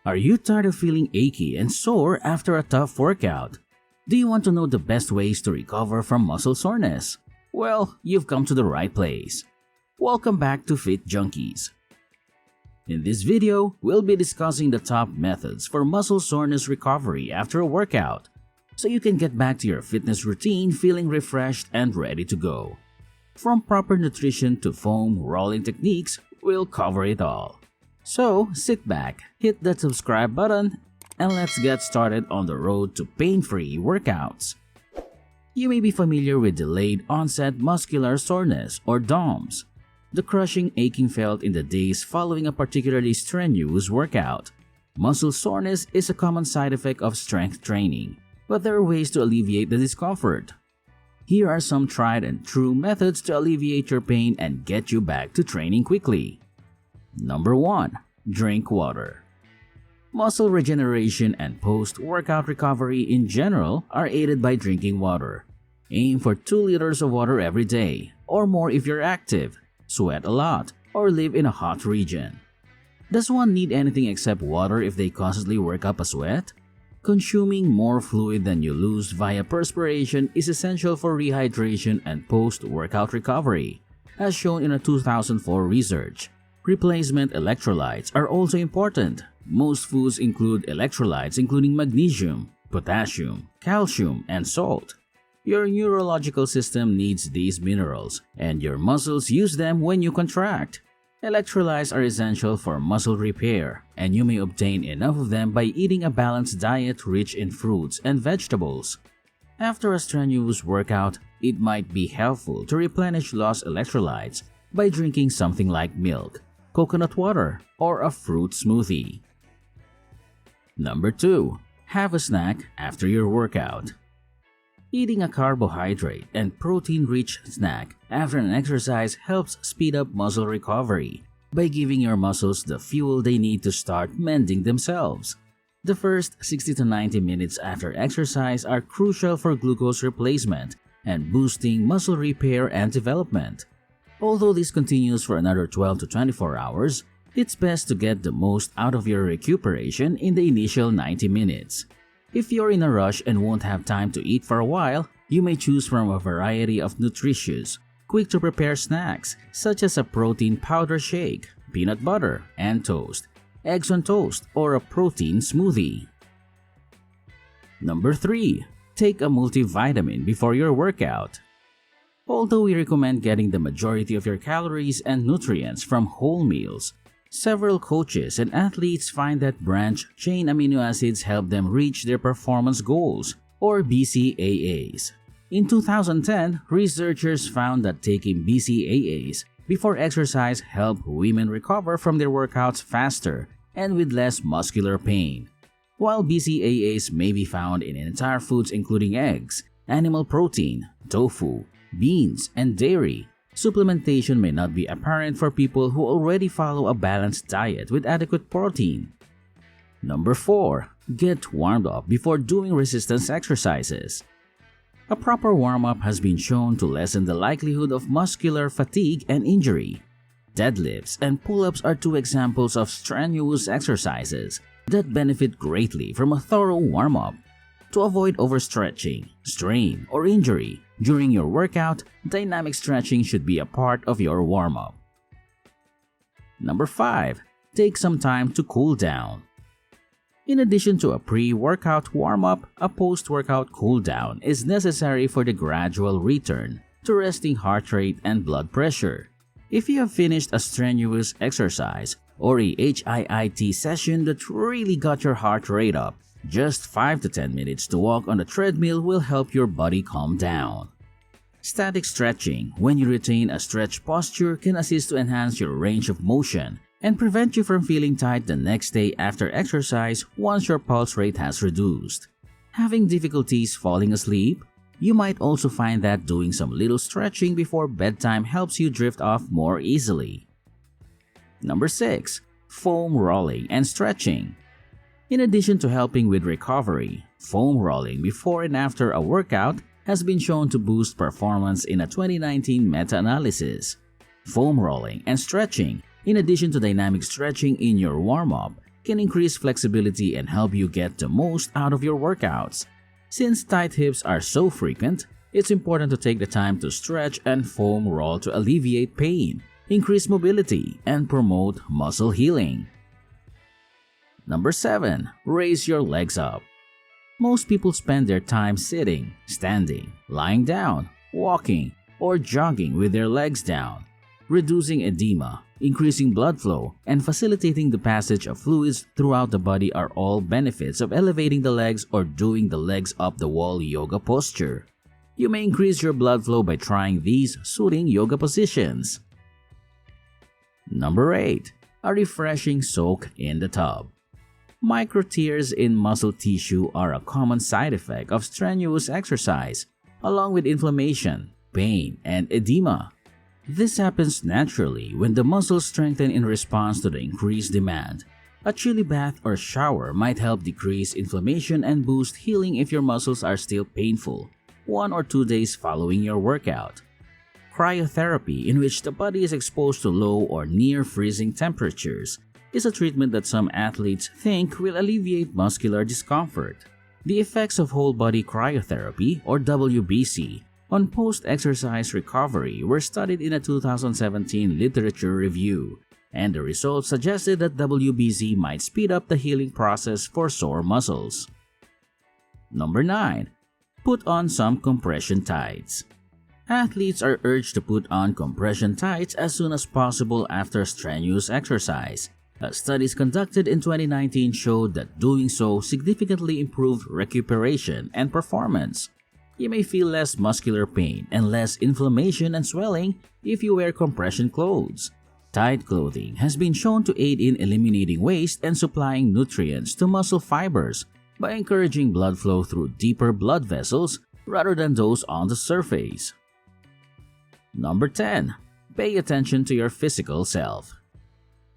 Are you tired of feeling achy and sore after a tough workout? Do you want to know the best ways to recover from muscle soreness? Well, you've come to the right place. Welcome back to FitJunkies. In this video, we'll be discussing the top methods for muscle soreness recovery after a workout, so you can get back to your fitness routine feeling refreshed and ready to go. From proper nutrition to foam rolling techniques, we'll cover it all. So sit back, hit that subscribe button, and let's get started on the road to pain-free workouts. You may be familiar with delayed onset muscular soreness or DOMS, the crushing aching felt in the days following a particularly strenuous workout. Muscle soreness is a common side effect of strength training, but there are ways to alleviate the discomfort. Here are some tried and true methods to alleviate your pain and get you back to training quickly. Number 1. Drink water. Muscle regeneration and post-workout recovery in general are aided by drinking water. Aim for 2 liters of water every day, or more if you're active, sweat a lot, or live in a hot region. Does one need anything except water if they constantly work up a sweat? Consuming more fluid than you lose via perspiration is essential for rehydration and post-workout recovery, as shown in a 2004 research. Replacement electrolytes are also important. Most foods include electrolytes including magnesium, potassium, calcium, and salt. Your neurological system needs these minerals, and your muscles use them when you contract. Electrolytes are essential for muscle repair, and you may obtain enough of them by eating a balanced diet rich in fruits and vegetables. After a strenuous workout, it might be helpful to replenish lost electrolytes by drinking something like milk, coconut water, or a fruit smoothie. Number 2. Have a snack after your workout. Eating a carbohydrate and protein-rich snack after an exercise helps speed up muscle recovery by giving your muscles the fuel they need to start mending themselves. The first 60 to 90 minutes after exercise are crucial for glucose replacement and boosting muscle repair and development. Although this continues for another 12 to 24 hours, it's best to get the most out of your recuperation in the initial 90 minutes. If you're in a rush and won't have time to eat for a while, you may choose from a variety of nutritious, quick-to-prepare snacks such as a protein powder shake, peanut butter and toast, eggs on toast, or a protein smoothie. Number 3. Take a multivitamin before your workout. Although we recommend getting the majority of your calories and nutrients from whole meals, several coaches and athletes find that branched-chain amino acids help them reach their performance goals, or BCAAs. In 2010, researchers found that taking BCAAs before exercise helped women recover from their workouts faster and with less muscular pain. While BCAAs may be found in entire foods including eggs, animal protein, tofu, beans, and dairy, supplementation may not be apparent for people who already follow a balanced diet with adequate protein. Number 4. Get warmed up before doing resistance exercises. A proper warm-up has been shown to lessen the likelihood of muscular fatigue and injury. Deadlifts and pull-ups are 2 examples of strenuous exercises that benefit greatly from a thorough warm-up. To avoid overstretching, strain, or injury during your workout, dynamic stretching should be a part of your warm-up. Number 5. Take some time to cool down. In addition to a pre-workout warm-up, a post-workout cool-down is necessary for the gradual return to resting heart rate and blood pressure. If you have finished a strenuous exercise or a HIIT session that really got your heart rate up, just 5 to 10 minutes to walk on the treadmill will help your body calm down. Static stretching, when you retain a stretched posture, can assist to enhance your range of motion and prevent you from feeling tight the next day after exercise once your pulse rate has reduced. Having difficulties falling asleep? You might also find that doing some little stretching before bedtime helps you drift off more easily. Number 6. Foam rolling and stretching. In addition to helping with recovery, foam rolling before and after a workout has been shown to boost performance in a 2019 meta-analysis. Foam rolling and stretching, in addition to dynamic stretching in your warm-up, can increase flexibility and help you get the most out of your workouts. Since tight hips are so frequent, it's important to take the time to stretch and foam roll to alleviate pain, increase mobility, and promote muscle healing. Number 7. Raise your legs up. Most people spend their time sitting, standing, lying down, walking, or jogging with their legs down. Reducing edema, increasing blood flow, and facilitating the passage of fluids throughout the body are all benefits of elevating the legs or doing the legs up the wall yoga posture. You may increase your blood flow by trying these soothing yoga positions. Number 8. A refreshing soak in the tub. Micro tears in muscle tissue are a common side effect of strenuous exercise, along with inflammation, pain, and edema. This happens naturally when the muscles strengthen in response to the increased demand. A chilly bath or shower might help decrease inflammation and boost healing if your muscles are still painful 1 or 2 days following your workout. Cryotherapy, in which the body is exposed to low or near freezing temperatures, is a treatment that some athletes think will alleviate muscular discomfort. The effects of whole body cryotherapy, or WBC, on post-exercise recovery were studied in a 2017 literature review, and the results suggested that WBC might speed up the healing process for sore muscles. Number 9. Put on some compression tights. Athletes are urged to put on compression tights as soon as possible after strenuous exercise. Studies conducted in 2019 showed that doing so significantly improved recuperation and performance. You may feel less muscular pain and less inflammation and swelling if you wear compression clothes. Tight clothing has been shown to aid in eliminating waste and supplying nutrients to muscle fibers by encouraging blood flow through deeper blood vessels rather than those on the surface. Number 10. Pay attention to your physical self.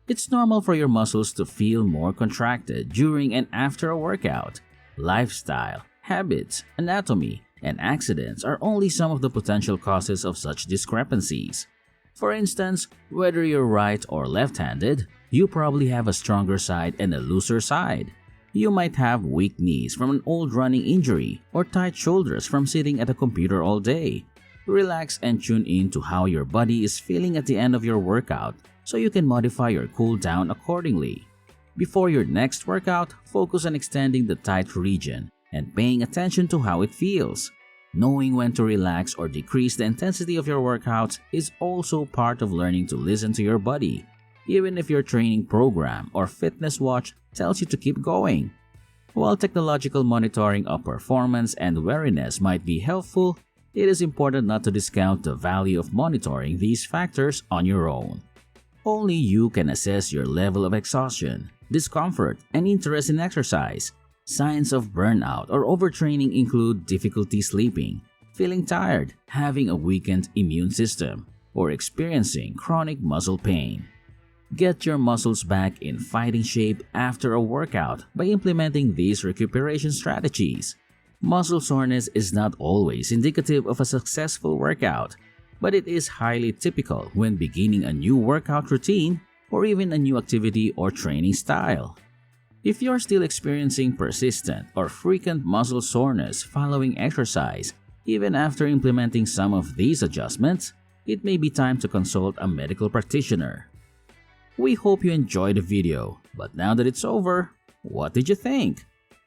It's normal for your muscles to feel more contracted during and after a workout. Lifestyle, habits, anatomy, and accidents are only some of the potential causes of such discrepancies. For instance, whether you're right or left-handed, you probably have a stronger side and a looser side. You might have weak knees from an old running injury or tight shoulders from sitting at a computer all day. Relax and tune in to how your body is feeling at the end of your workout so you can modify your cool down accordingly. Before your next workout, focus on extending the tight region and paying attention to how it feels. Knowing when to relax or decrease the intensity of your workouts is also part of learning to listen to your body, even if your training program or fitness watch tells you to keep going. While technological monitoring of performance and weariness might be helpful, it is important not to discount the value of monitoring these factors on your own. Only you can assess your level of exhaustion, discomfort, and interest in exercise. Signs of burnout or overtraining include difficulty sleeping, feeling tired, having a weakened immune system, or experiencing chronic muscle pain. Get your muscles back in fighting shape after a workout by implementing these recuperation strategies. Muscle soreness is not always indicative of a successful workout, but it is highly typical when beginning a new workout routine or even a new activity or training style. If you're still experiencing persistent or frequent muscle soreness following exercise, even after implementing some of these adjustments, it may be time to consult a medical practitioner. We hope you enjoyed the video, but now that it's over, what did you think?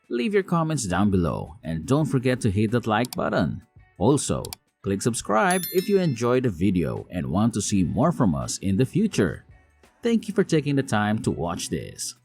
Leave your comments down below and don't forget to hit that like button. Also, click subscribe if you enjoyed the video and want to see more from us in the future. Thank you for taking the time to watch this.